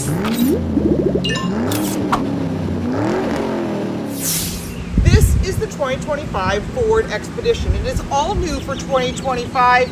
This is the 2025 Ford Expedition. It is all new for 2025,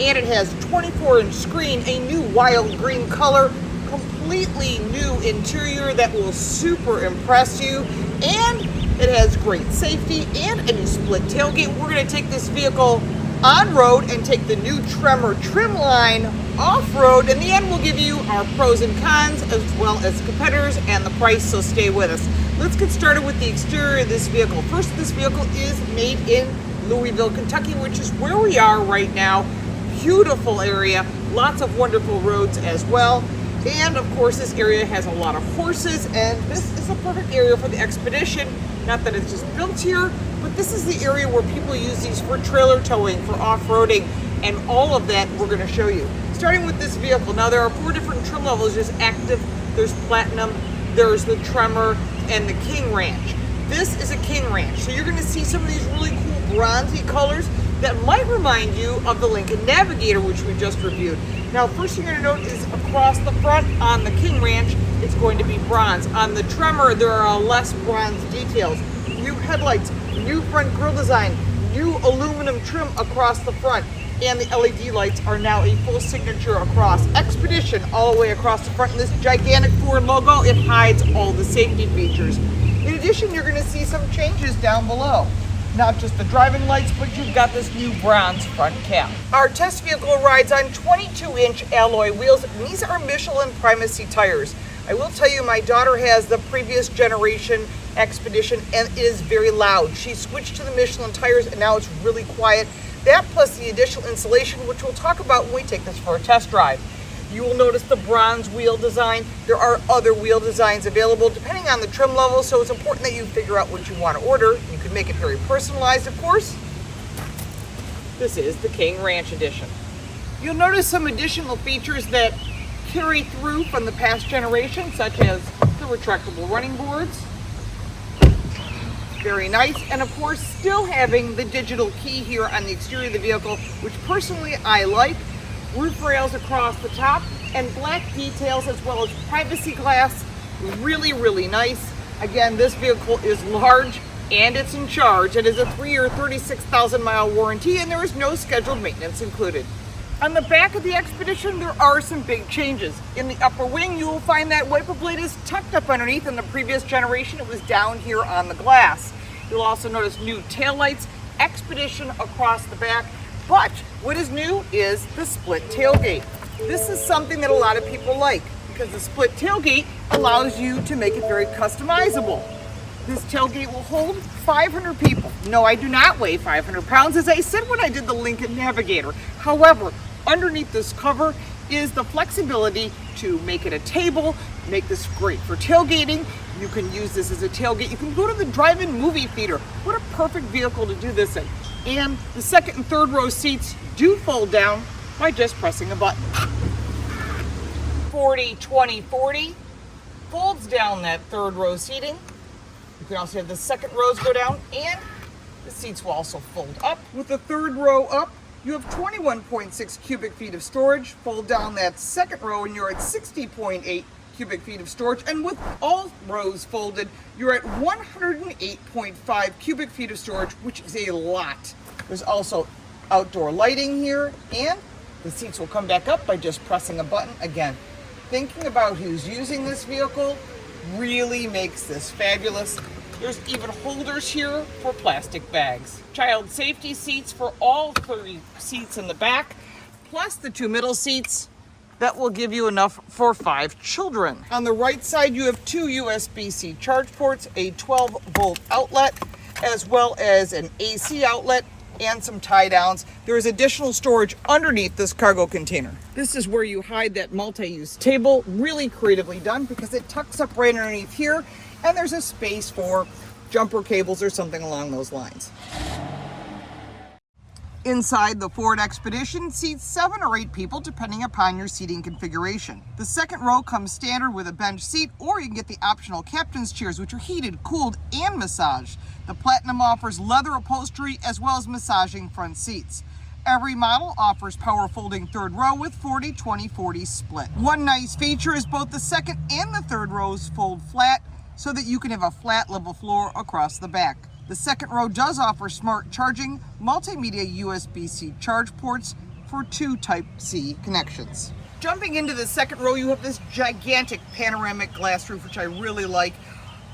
and it has 24-inch screen, a new wild green color, completely new interior that will super impress you, and it has great safety and a new split tailgate. We're going to take this vehicle on-road and take the new Tremor trim line off-road. In the end, we'll give you our pros and cons as well as competitors and the price, so stay with us. Let's get started with the exterior of this vehicle. First, this vehicle is made in Louisville, Kentucky, which is where we are right now. Beautiful area, lots of wonderful roads as well. And of course, this area has a lot of horses, and this is a perfect area for the Expedition. Not that it's just built here, but this is the area where people use these for trailer towing, for off-roading, and all of that we're going to show you. Starting with this vehicle, now there are 4 different trim levels. There's Active, there's Platinum, there's the Tremor, and the King Ranch. This is a King Ranch, so you're going to see some of these really cool bronzy colors that might remind you of the Lincoln Navigator, which we just reviewed. Now, first thing you're going to note is across the front on the King Ranch, it's going to be bronze. On the Tremor, there are less bronze details. New headlights, new front grille design, new aluminum trim across the front, and the LED lights are now a full signature across. Expedition all the way across the front, and this gigantic Ford logo, it hides all the safety features. In addition, you're going to see some changes down below. Not just the driving lights, but you've got this new bronze front cap. Our test vehicle rides on 22-inch alloy wheels, and these are Michelin Primacy tires. I will tell you, my daughter has the previous generation Expedition, and it is very loud. She switched to the Michelin tires, and now it's really quiet. That plus the additional insulation, which we'll talk about when we take this for a test drive. You will notice the bronze wheel design. There are other wheel designs available depending on the trim level, so it's important that you figure out what you want to order. You can make it very personalized, of course. This is the King Ranch Edition. You'll notice some additional features that carry through from the past generation, such as the retractable running boards. Very nice, and of course still having the digital key here on the exterior of the vehicle, which personally I like. Roof rails across the top and black details as well as privacy glass. Really, really nice. Again, this vehicle is large and it's in charge. It is a 3-year, 36,000-mile warranty, and there is no scheduled maintenance included. On the back of the Expedition, there are some big changes. In the upper wing, you will find that wiper blade is tucked up underneath. In the previous generation, it was down here on the glass. You'll also notice new taillights, Expedition across the back. But what is new is the split tailgate. This is something that a lot of people like because the split tailgate allows you to make it very customizable. This tailgate will hold 500 people. No, I do not weigh 500 pounds, as I said when I did the Lincoln Navigator. However, underneath this cover is the flexibility to make it a table, make this great for tailgating. You can use this as a tailgate. You can go to the drive-in movie theater. What a perfect vehicle to do this in. And the second and third row seats do fold down by just pressing a button. 40-20-40 folds down that third row seating. You can also have the second rows go down, and the seats will also fold up. With the third row up, you have 21.6 cubic feet of storage. Fold down that second row and you're at 60.8 cubic feet of storage, and with all rows folded, you're at 108.5 cubic feet of storage, which is a lot. There's also outdoor lighting here, and the seats will come back up by just pressing a button. Again, thinking about who's using this vehicle really makes this fabulous. There's even holders here for plastic bags. Child safety seats for all 3 seats in the back, plus the 2 middle seats. That will give you enough for 5 children. On the right side, you have 2 USB-C charge ports, a 12-volt outlet, as well as an AC outlet and some tie downs. There is additional storage underneath this cargo container. This is where you hide that multi-use table. Really creatively done because it tucks up right underneath here, and there's a space for jumper cables or something along those lines. Inside, the Ford Expedition seats 7 or 8 people depending upon your seating configuration. The second row comes standard with a bench seat, or you can get the optional captain's chairs, which are heated, cooled, and massaged. The Platinum offers leather upholstery as well as massaging front seats. Every model offers power folding third row with 40-20-40 split. One nice feature is both the second and the third rows fold flat so that you can have a flat level floor across the back. The second row does offer smart charging, multimedia USB-C charge ports for 2 Type-C connections. Jumping into the second row, you have this gigantic panoramic glass roof, which I really like.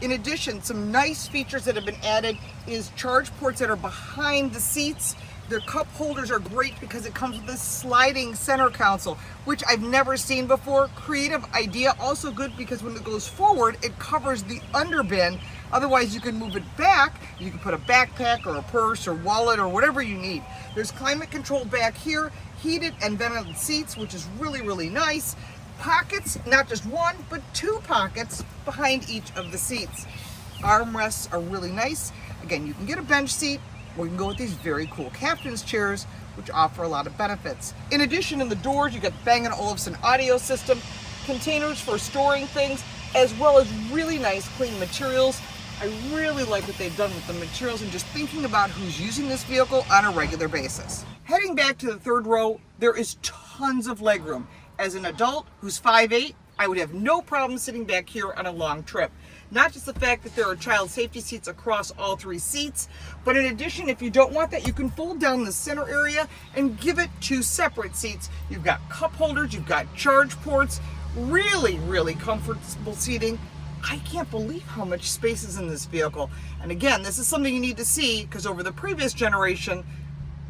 In addition, some nice features that have been added is charge ports that are behind the seats. Their cup holders are great because it comes with this sliding center console, which I've never seen before. Creative idea, also good because when it goes forward, it covers the underbin. Otherwise, you can move it back. You can put a backpack or a purse or wallet or whatever you need. There's climate control back here, heated and ventilated seats, which is really, really nice. Pockets, not just one, but 2 pockets behind each of the seats. Armrests are really nice. Again, you can get a bench seat, or you can go with these very cool captain's chairs, which offer a lot of benefits. In addition, in the doors, you got Bang & Olufsen audio system, containers for storing things, as well as really nice clean materials. I really like what they've done with the materials and just thinking about who's using this vehicle on a regular basis. Heading back to the third row, there is tons of legroom. As an adult who's 5'8", I would have no problem sitting back here on a long trip. Not just the fact that there are child safety seats across all 3 seats, but in addition, if you don't want that, you can fold down the center area and give it 2 separate seats. You've got cup holders, you've got charge ports, really, really comfortable seating. I can't believe how much space is in this vehicle. And again, this is something you need to see because over the previous generation,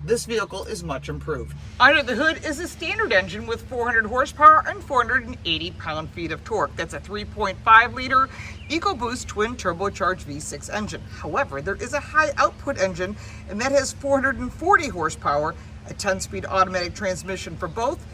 this vehicle is much improved. Under the hood is a standard engine with 400 horsepower and 480 pound-feet of torque. That's a 3.5 liter EcoBoost twin turbocharged V6 engine. However, there is a high output engine and that has 440 horsepower, a 10-speed automatic transmission for both.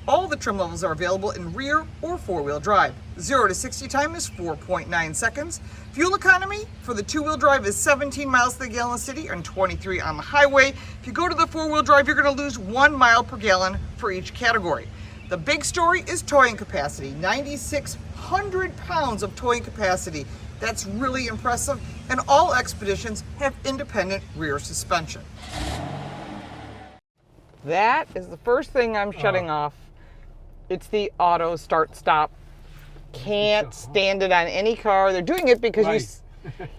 All the trim levels are available in rear or 4-wheel drive. 0 to 60 time is 4.9 seconds. Fuel economy for the 2-wheel drive is 17 miles to the gallon in the city and 23 on the highway. If you go to the 4-wheel drive, you're going to lose 1 mile per gallon for each category. The big story is towing capacity, 9,600 pounds of towing capacity. That's really impressive, and all Expeditions have independent rear suspension. That is the first thing I'm shutting off. It's the auto start stop. Can't stand it on any car. They're doing it because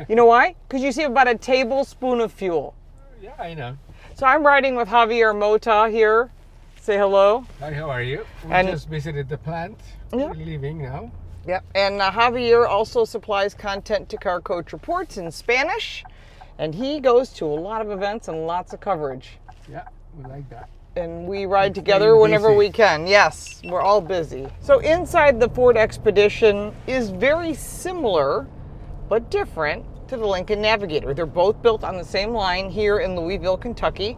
you know why? Because you see about a tablespoon of fuel. Yeah, I know. So I'm riding with Javier Mota here. Say hello. Hi, how are you? We just visited the plant. Yeah. We're leaving now. Yep. And Javier also supplies content to Car Coach Reports in Spanish. And he goes to a lot of events and lots of coverage. Yeah, we like that. And we ride together whenever we can. Yes, we're all busy. So inside the Ford Expedition is very similar, but different to the Lincoln Navigator. They're both built on the same line here in Louisville, Kentucky.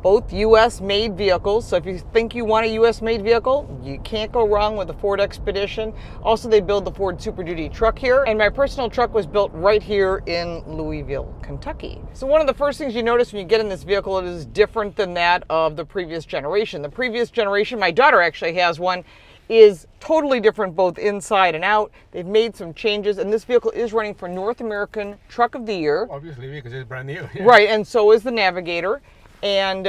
Both U.S. made vehicles. So if you think you want a U.S. made vehicle, you can't go wrong with the Ford Expedition. Also, they build the Ford Super Duty truck here. And my personal truck was built right here in Louisville, Kentucky. So one of the first things you notice when you get in this vehicle, it is different than that of the previous generation. The previous generation, my daughter actually has one, is totally different both inside and out. They've made some changes, and this vehicle is running for North American Truck of the Year. Obviously, because it's brand new. Yeah. Right, and so is the Navigator. And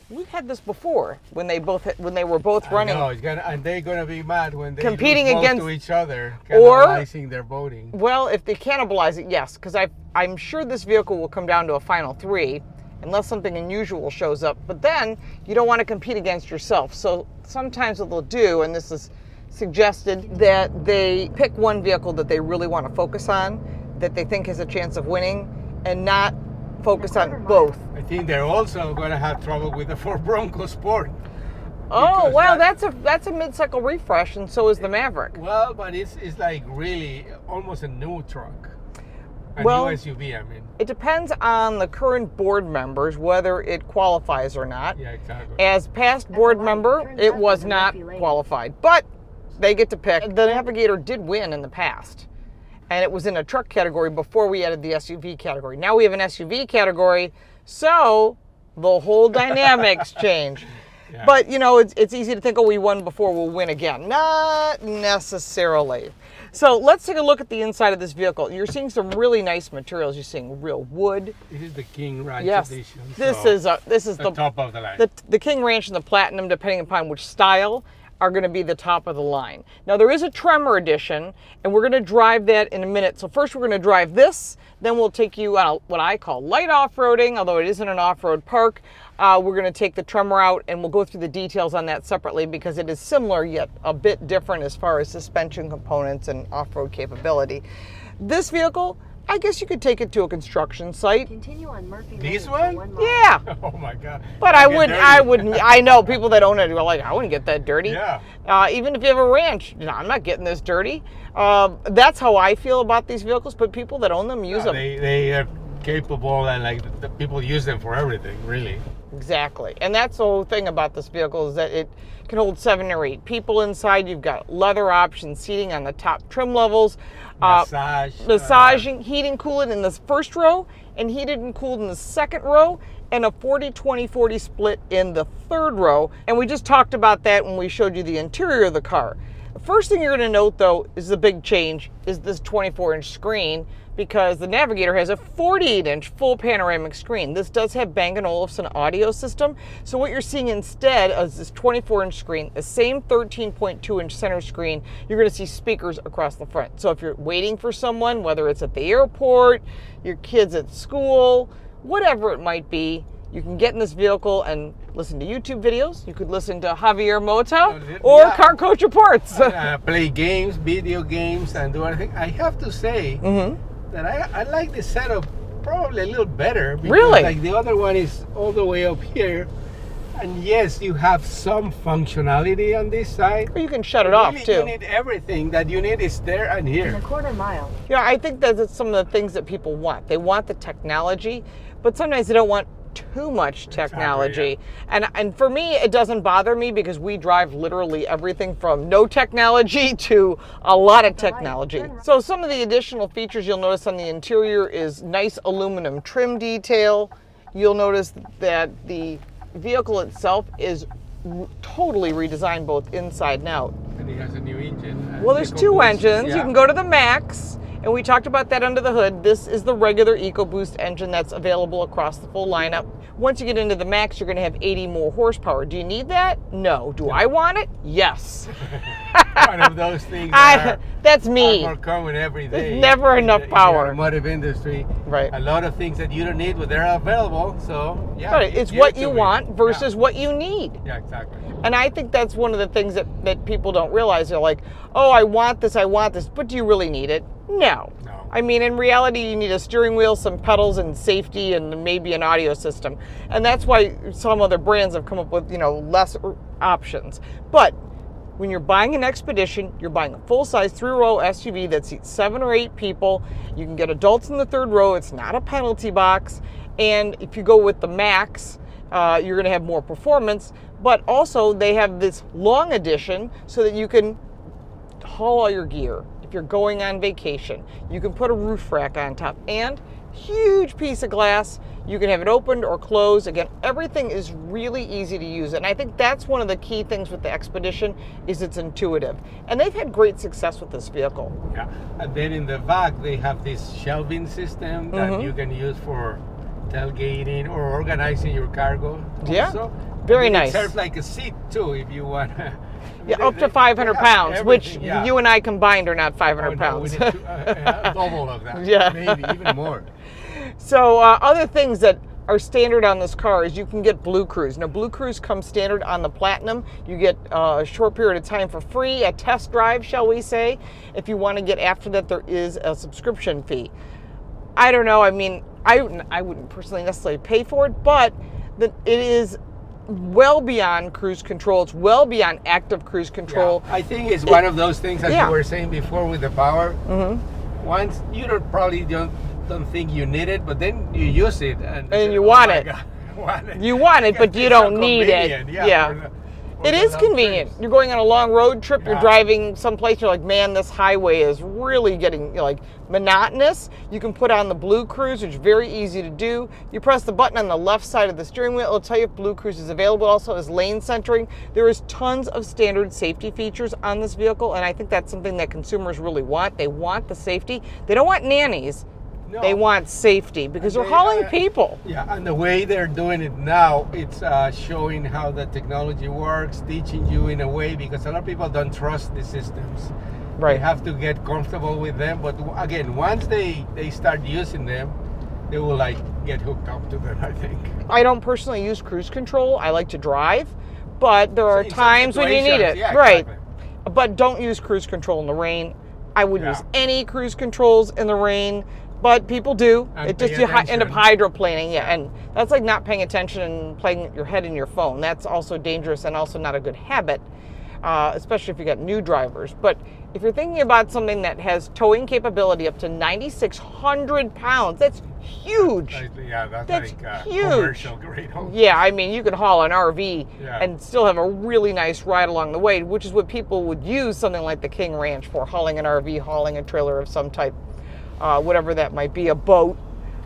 we've had this before when they were both running. No, and they're gonna be mad when they competing lose against to each other, cannibalizing their voting. Well, if they cannibalize it, yes, because I'm sure this vehicle will come down to a final 3, unless something unusual shows up. But then you don't want to compete against yourself. So sometimes what they'll do, and this is suggested, that they pick one vehicle that they really want to focus on, that they think has a chance of winning, and not focus on both. I think they're also going to have trouble with the Ford Bronco Sport. Oh, well, that's a mid-cycle refresh, and so is the Maverick. Well, but it's like really almost a new truck. A new SUV, I mean. It depends on the current board members whether it qualifies or not. Yeah, exactly. As past board member, it was not qualified, but they get to pick. The Navigator did win in the past, and it was in a truck category before we added the SUV category. Now we have an SUV category, so the whole dynamics change. Yeah. But, you know, it's easy to think, oh, we won before, we'll win again. Not necessarily. So let's take a look at the inside of this vehicle. You're seeing some really nice materials. You're seeing real wood. This is the King Ranch Yes, edition. this so is the top of the line. The King Ranch and the Platinum, depending upon which style, are going to be the top of the line. Now there is a Tremor edition, and we're going to drive that in a minute. So first we're going to drive this, then we'll take you on what I call light off-roading, although it isn't an off-road park. We're going to take the Tremor out, and we'll go through the details on that separately because it is similar yet a bit different as far as suspension components and off-road capability. This vehicle, I guess you could take it to a construction site. Continue on Murphy This Lane for one? 1 mile. Yeah. Oh my God. But I wouldn't, I know people that own it are like, I wouldn't get that dirty. Yeah. Even if you have a ranch, you know, I'm not getting this dirty. That's how I feel about these vehicles, but people that own them use them. They are capable, and like the people use them for everything, really. Exactly. And that's the whole thing about this vehicle is that it can hold 7 or 8 people inside. You've got leather option seating on the top trim levels. Massaging, heating, cooling in the first row, and heated and cooled in the second row, and a 40-20-40 split in the third row. And we just talked about that when we showed you the interior of the car. The first thing you're going to note, though, is the big change is this 24-inch screen, because the Navigator has a 48-inch full panoramic screen. This does have Bang & Olufsen audio system, so what you're seeing instead is this 24-inch screen, the same 13.2-inch center screen. You're going to see speakers across the front. So if you're waiting for someone, whether it's at the airport, your kids at school, whatever it might be, you can get in this vehicle and listen to YouTube videos. You could listen to Javier Mota or Car Coach Reports. Play games, video games, and do everything. I have to say that I like the setup probably a little better. Because Really? Like the other one is all the way up here. And yes, you have some functionality on this side. Or you can shut it off Really, too. You need everything that you need is there and In here. a quarter mile. Yeah, I think that's some of the things that people want. They want the technology, but sometimes they don't want too much technology. And for me, it doesn't bother me because we drive literally everything from no technology to a lot of technology. So some of the additional features you'll notice on the interior is nice aluminum trim detail. You'll notice that the vehicle itself is totally redesigned both inside and out. And it has a new engine. Well, there's 2 engines. Yeah. You can go to the Max, and we talked about that under the hood. This is the regular EcoBoost engine that's available across the full lineup. Once you get into the Max, you're going to have 80 more horsepower. Do you need that? No. Do I want it? Yes. One of those things that that's are me. more common every day. There's never enough in power. the automotive industry. Right. A lot of things that you don't need, but they're available. So yeah. But it's give what it you to me. want versus what you need. Yeah, exactly. And I think that's one of the things that people don't realize. They're like, oh, I want this, but do you really need it? No. I mean, in reality, you need a steering wheel, some pedals, and safety, and maybe an audio system. And that's why some other brands have come up with, you know, less options. But when you're buying an Expedition, you're buying a full-size 3-row SUV that seats 7 or 8 people. You can get adults in the third row. It's not a penalty box. And if you go with the Max, you're going to have more performance. But also, they have this long edition so that you can haul all your gear. If you're going on vacation, you can put a roof rack on top and huge piece of glass. You can have it opened or closed. Again, everything is really easy to use. And I think that's one of the key things with the Expedition is it's intuitive. And they've had great success with this vehicle. Yeah. And then in the back, they have this shelving system that you can use for tailgating or organizing your cargo. Yeah. Also. Very And nice. It serves like a seat too if you want. Yeah, up to 500 pounds, which you and I combined are not 500 pounds. We need double of that. Yeah. Maybe even more. So other things that are standard on this car is you can get BlueCruise. Now, BlueCruise comes standard on the Platinum. You get a short period of time for free, a test drive, shall we say. If you want to get after that, there is a subscription fee. I don't know. I mean, I wouldn't personally necessarily pay for it, but it is well beyond cruise control. It's well beyond active cruise control. Yeah, I think it's one of those things, as Yeah. you were saying before, with the power. Once you don't think you need it, but then you use it and you want "Oh my it. God, I want it. You want it, but you It's so don't need it. convenient. Yeah. for It the is long convenient. trips. You're going on a long road trip, Yeah. you're driving someplace, you're like, man, this highway is really getting like monotonous. You can put on the BlueCruise, which is very easy to do. You press the button on the left side of the steering wheel, it'll tell you if BlueCruise is available. Also is lane centering. There is tons of standard safety features on this vehicle, and I think that's something that consumers really want. They want the safety. They don't want nannies. No. They want safety because they're hauling people. Yeah, and the way they're doing it now, it's showing how the technology works, teaching you in a way, because a lot of people don't trust the systems. Right. They have to get comfortable with them, but again, once they start using them, they will like get hooked up to them, I think. I don't personally use cruise control. I like to drive, but there are In some times when you need it. situations, yeah, Right. exactly. But don't use cruise control in the rain. I wouldn't Yeah. use any cruise controls in the rain, but people do. And It just pay you end up attention. hydroplaning, yeah, and that's like not paying attention and playing your head in your phone. That's also dangerous and also not a good habit, especially if you got new drivers. But if you're thinking about something that has towing capability up to 9,600 pounds, that's huge. Yeah, that's That's like huge. commercial grade. Yeah, I mean, you could haul an RV Yeah. and still have a really nice ride along the way, which is what people would use something like the King Ranch for, hauling an RV, hauling a trailer of some type, whatever that might be, a boat,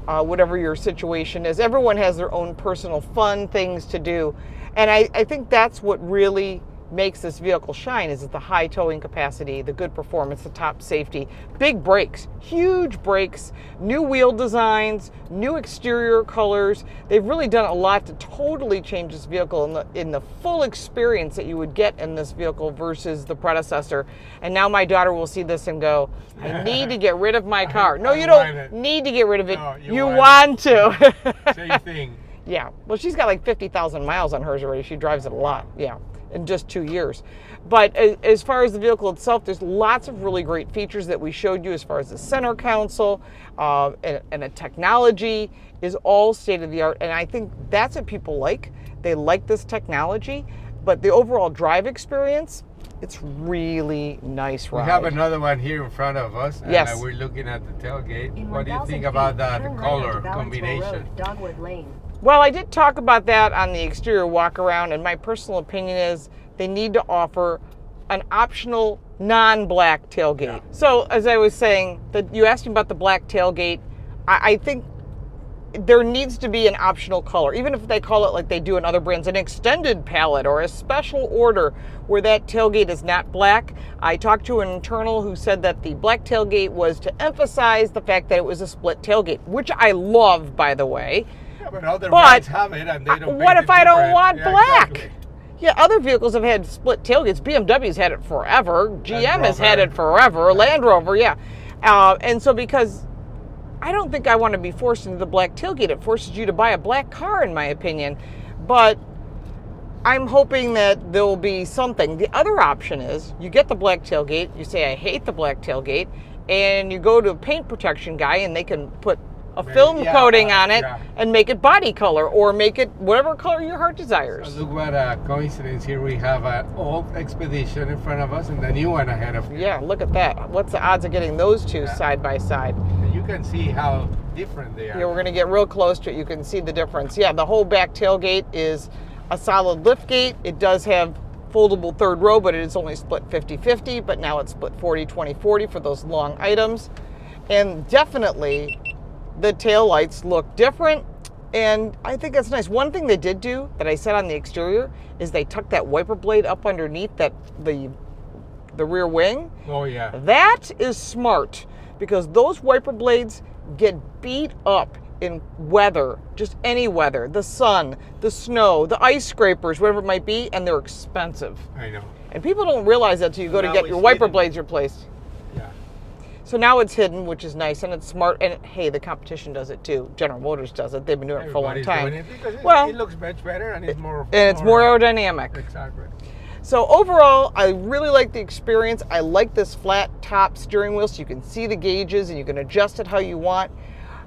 whatever your situation is. Everyone has their own personal fun things to do. And I think that's what really makes this vehicle shine, is the high towing capacity, the good performance, the top safety, big brakes, huge brakes, new wheel designs, new exterior colors. They've really done a lot to totally change this vehicle in the full experience that you would get in this vehicle versus the predecessor. And now my daughter will see this and go, I need to get rid of my car. No, I you want don't it. need to get rid of it. No, you want want to. Same thing. Yeah, well, she's got like 50,000 miles on hers already. She drives it a lot, yeah, in just 2 years. But as far as the vehicle itself, there's lots of really great features that we showed you as far as the center console, and the technology is all state of the art. And I think that's what people like. They like this technology, but the overall drive experience, it's really nice ride. We have another one here in front of us, and Yes. we're looking at the tailgate. In What do you 1,000 think feet, about that turn right color onto Balancewell combination? Road, Dogwood Lane. Well, I did talk about that on the exterior walk around, and my personal opinion is they need to offer an optional non-black tailgate. Yeah. So, as I was saying, that you asked me about the black tailgate. I think there needs to be an optional color, even if they call it like they do in other brands, an extended palette or a special order where that tailgate is not black. I talked to an internal who said that the black tailgate was to emphasize the fact that it was a split tailgate, which I love, by the way. Yeah, but other But brands have it, and they don't. what paint if it I don't different. want Yeah, black? exactly. Yeah, other vehicles have had split tailgates. BMW's had it forever. GM has had Rover. it forever. Land Rover, yeah. And so because I don't think I want to be forced into the black tailgate. It forces you to buy a black car, in my opinion. But I'm hoping that there will be something. The other option is you get the black tailgate, you say, I hate the black tailgate, and you go to a paint protection guy and they can put a film Yeah, coating on it yeah. and make it body color or make it whatever color your heart desires. So look what a coincidence here. We have an old Expedition in front of us and the new one ahead of you. Yeah, look at that. What's the odds of getting those two Yeah. side by side? And you can see how different they are. Yeah, we're going to get real close to it. You can see the difference. Yeah, the whole back tailgate is a solid lift gate. It does have foldable third row, but it is only split 50-50, but now it's split 40-20-40 for those long items. And definitely the taillights look different, and I think that's nice. One thing they did do that I said on the exterior is they tucked that wiper blade up underneath that the rear wing. Oh yeah. That is smart because those wiper blades get beat up in weather, just any weather, the sun, the snow, the ice scrapers, whatever it might be, and they're expensive. I know. And people don't realize that until you go to Now get it's your wiper hidden. blades replaced. Yeah. So now it's hidden, which is nice, and it's smart. And hey, the competition does it too. General Motors does it. They've been doing it for a long Everybody's time. doing it because Well, it looks much better and it's more. and it's more aerodynamic. Exactly. So overall, I really like the experience. I like this flat top steering wheel so you can see the gauges and you can adjust it how you want.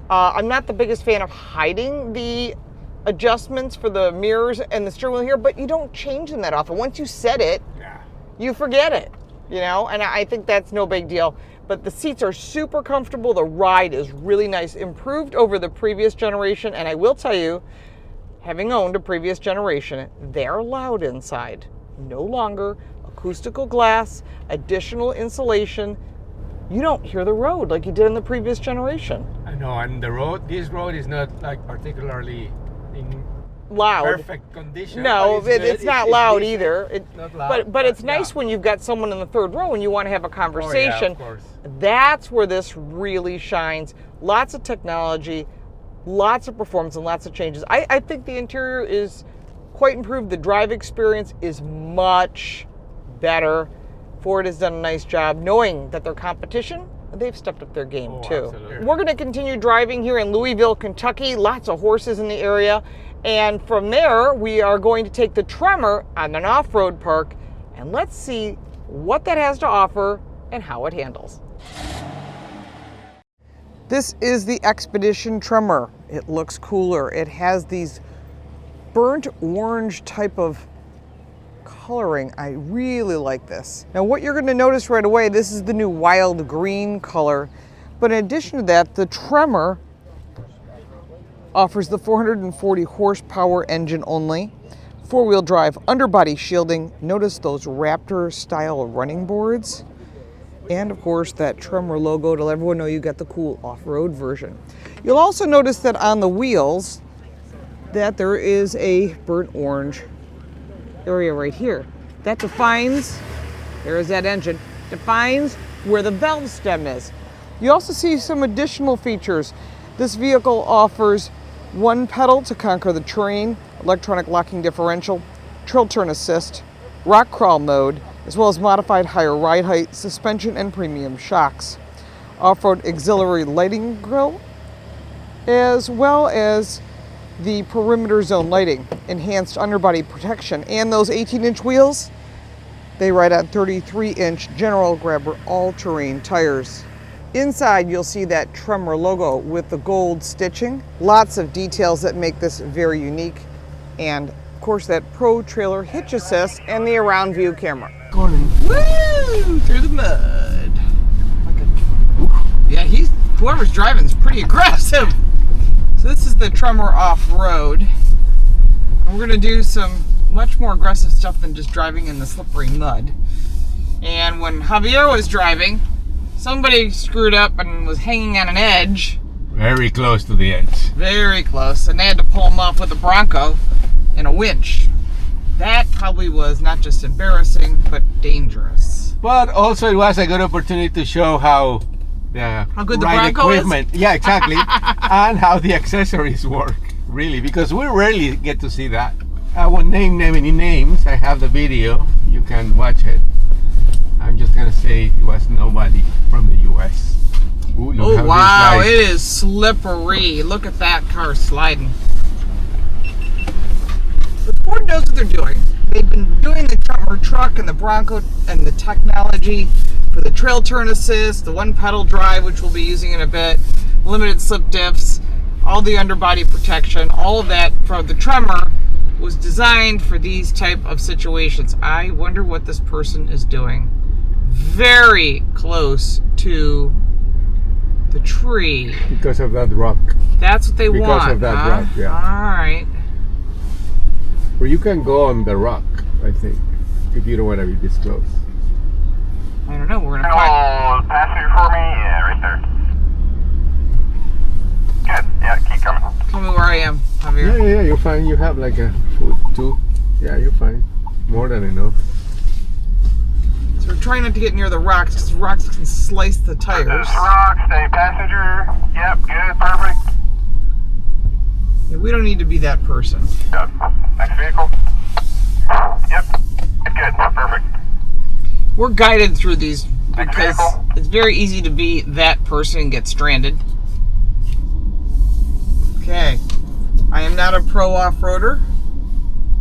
I'm not the biggest fan of hiding the adjustments for the mirrors and the steering wheel here, but you don't change them that often. Once you set it, Yeah. you forget it, you know, and I think that's no big deal. But the seats are super comfortable. The ride is really nice, improved over the previous generation. And I will tell you, having owned a previous generation, they're loud inside. no longer acoustical glass, additional insulation. You don't hear the road like you did in the previous generation. I know, and this road is not like particularly in loud. Perfect condition. No, it's not loud either. Not loud, but it's nice when you've got someone in the third row and you want to have a conversation. Oh, yeah, of course. That's where this really shines. Lots of technology, lots of performance, and lots of changes. I think the interior is quite improved. The drive experience is much better. Ford has done a nice job knowing that their competition, they've stepped up their game too. Absolutely. We're going to continue driving here in Louisville, Kentucky. Lots of horses in the area. And from there, we are going to take the Tremor on an off-road park, and let's see what that has to offer and how it handles. This is the Expedition Tremor. It looks cooler. It has these burnt orange type of coloring. I really like this. Now what you're going to notice right away, this is the new wild green color. But in addition to that, the Tremor offers the 440 horsepower engine only, four-wheel drive, underbody shielding. Notice those Raptor style running boards. And of course that Tremor logo to let everyone know you got the cool off-road version. You'll also notice that on the wheels that there is a burnt orange area right here. That defines, there is that engine, defines where the valve stem is. You also see some additional features. This vehicle offers one pedal to conquer the terrain, electronic locking differential, trail turn assist, rock crawl mode, as well as modified higher ride height, suspension, and premium shocks. Off-road auxiliary lighting grille, as well as the perimeter zone lighting, enhanced underbody protection, and those 18-inch wheels, they ride on 33-inch General Grabber all-terrain tires. Inside, you'll see that Tremor logo with the gold stitching. Lots of details that make this very unique. And of course, that Pro Trailer hitch assist and the around view camera. Going woo through the mud. Yeah, whoever's driving is pretty aggressive. So this is the Tremor off-road. We're gonna do some much more aggressive stuff than just driving in the slippery mud. And when Javier was driving, somebody screwed up and was hanging on an edge. Very close to the edge. Very close, and they had to pull him off with a Bronco and a winch. That probably was not just embarrassing, but dangerous. But also it was a good opportunity to show how good the ride Bronco equipment, yeah, exactly, and how the accessories work, really, because we rarely get to see that. I won't name any names. I have the video. You can watch it. I'm just gonna say it was nobody from the U.S. Ooh, look oh wow, it is slippery. Look at that car sliding. Ford knows what they're doing. They've been doing the Tremor truck and the Bronco and the technology for the trail turn assist, the one pedal drive, which we'll be using in a bit, limited slip diffs, all the underbody protection, all of that for the Tremor was designed for these type of situations. I wonder what this person is doing. Very close to the tree. Because of that rock. That's what they want. Because of that rock, yeah. All right. Or you can go on the rock, I think, if you don't want to be this close. I don't know. We're gonna find. Passenger for me? Yeah, right there. Good. Yeah, keep coming. Tell me where I am, Javier. Yeah, you're fine. You have like a foot, 2. Yeah, you're fine. More than enough. So we're trying not to get near the rocks because rocks can slice the tires. There's rocks. Stay passenger. Yep. Good. Perfect. Yeah, we don't need to be that person. Good. Next vehicle. Yep. Good. Perfect. We're guided through these because it's very easy to be that person and get stranded. Okay. I am not a pro off-roader,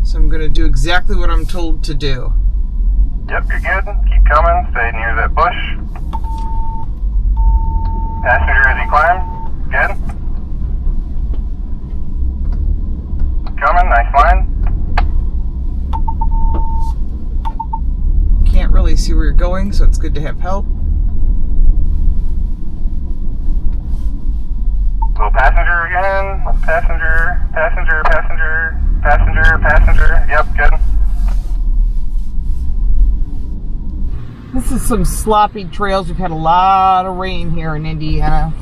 so I'm going to do exactly what I'm told to do. Yep, you're good. Keep coming. Stay near that bush. Passenger as you climb. Good. Coming. Nice line. Can't really see where you're going, so it's good to have help. Little passenger again. Passenger, passenger, passenger, passenger, passenger. Yep, good. This is some sloppy trails. We've had a lot of rain here in Indiana.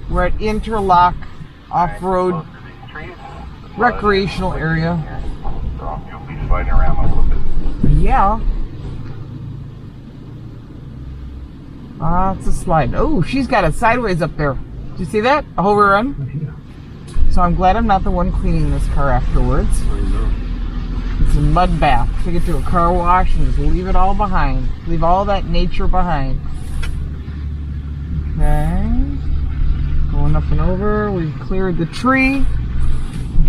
We're at Interlock Off-Road Recreational Area. So you'll be sliding around a little bit. Yeah. It's a slide. Oh, she's got it sideways up there. Did you see that? A whole run? So I'm glad I'm not the one cleaning this car afterwards. It's a mud bath. Take it to a car wash and just leave it all behind. Leave all that nature behind. Okay. Going up and over. We've cleared the tree.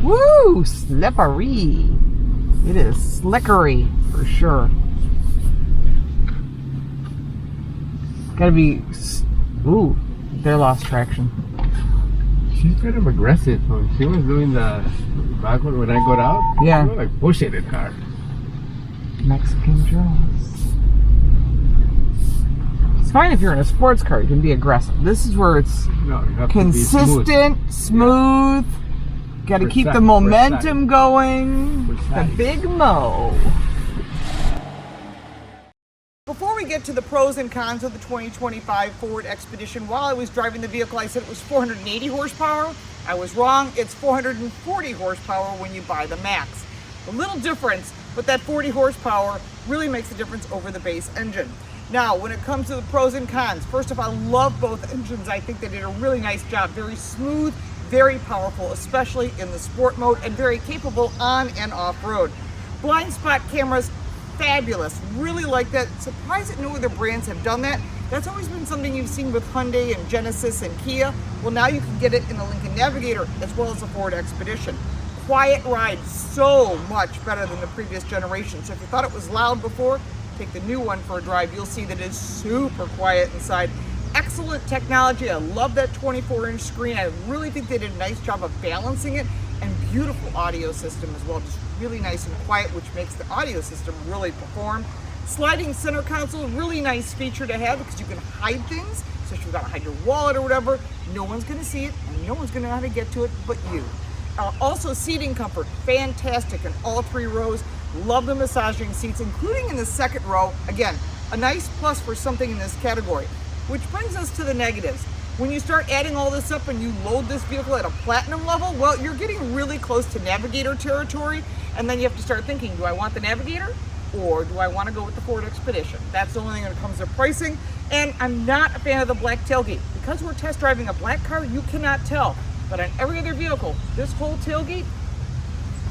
Woo! Slippery. It is slickery for sure. Gotta be. Ooh, they lost traction. She's kind of aggressive. When she was doing the backward when I got out, Yeah. I was like pushing it hard. Mexican Joe's. It's fine if you're in a sports car, you can be aggressive. This is where it's No, you have consistent, to be smooth. Got to keep the Precise, momentum going. Precise. The big Mo. Before we get to the pros and cons of the 2025 Ford Expedition, while I was driving the vehicle, I said it was 480 horsepower. I was wrong. It's 440 horsepower when you buy the Max. A little difference, but that 40 horsepower really makes a difference over the base engine. Now, when it comes to the pros and cons, first of all, I love both engines. I think they did a really nice job. Very smooth, very powerful, especially in the sport mode, and very capable on and off-road. Blind spot cameras, fabulous. Really like that. Surprised that no other brands have done that. That's always been something you've seen with Hyundai and Genesis and Kia. Well, now you can get it in the Lincoln Navigator as well as the Ford Expedition. Quiet ride, so much better than the previous generation. So if you thought it was loud before, take the new one for a drive. You'll see that it's super quiet inside. Excellent technology. I love that 24-inch screen. I really think they did a nice job of balancing it, and beautiful audio system as well. Just really nice and quiet, which makes the audio system really perform. Sliding center console, really nice feature to have because you can hide things. So if you've got to hide your wallet or whatever, no one's going to see it and no one's going to know how to get to it but you. Also, seating comfort, fantastic in all three rows. Love the massaging seats, including in the second row. Again, a nice plus for something in this category. Which brings us to the negatives. When you start adding all this up and you load this vehicle at a platinum level, well, you're getting really close to Navigator territory, and then you have to start thinking, do I want the Navigator or do I want to go with the Ford Expedition? That's the only thing when it comes to pricing, and I'm not a fan of the black tailgate. Because we're test driving a black car, you cannot tell, but on every other vehicle, this whole tailgate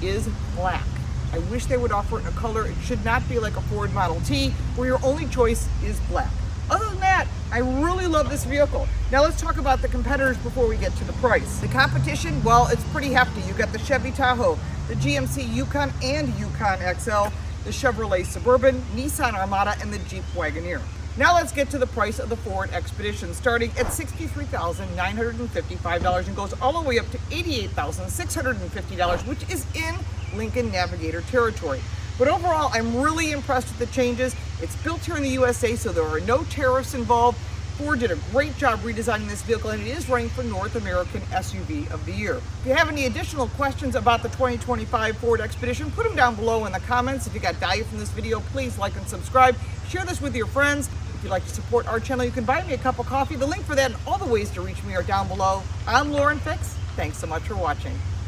is black. I wish they would offer it in a color. It should not be like a Ford Model T, where your only choice is black. Other than that, I really love this vehicle. Now let's talk about the competitors before we get to the price. The competition, well, it's pretty hefty. You got the Chevy Tahoe, the GMC Yukon and Yukon XL, the Chevrolet Suburban, Nissan Armada, and the Jeep Wagoneer. Now let's get to the price of the Ford Expedition, starting at $63,955 and goes all the way up to $88,650, which is in Lincoln Navigator territory. But overall, I'm really impressed with the changes. It's built here in the USA, so there are no tariffs involved. Ford did a great job redesigning this vehicle, and it is running for North American SUV of the Year. If you have any additional questions about the 2025 Ford Expedition, put them down below in the comments. If you got value from this video, please like and subscribe. Share this with your friends. If you'd like to support our channel, you can buy me a cup of coffee. The link for that and all the ways to reach me are down below. I'm LaurenFix. Thanks so much for watching.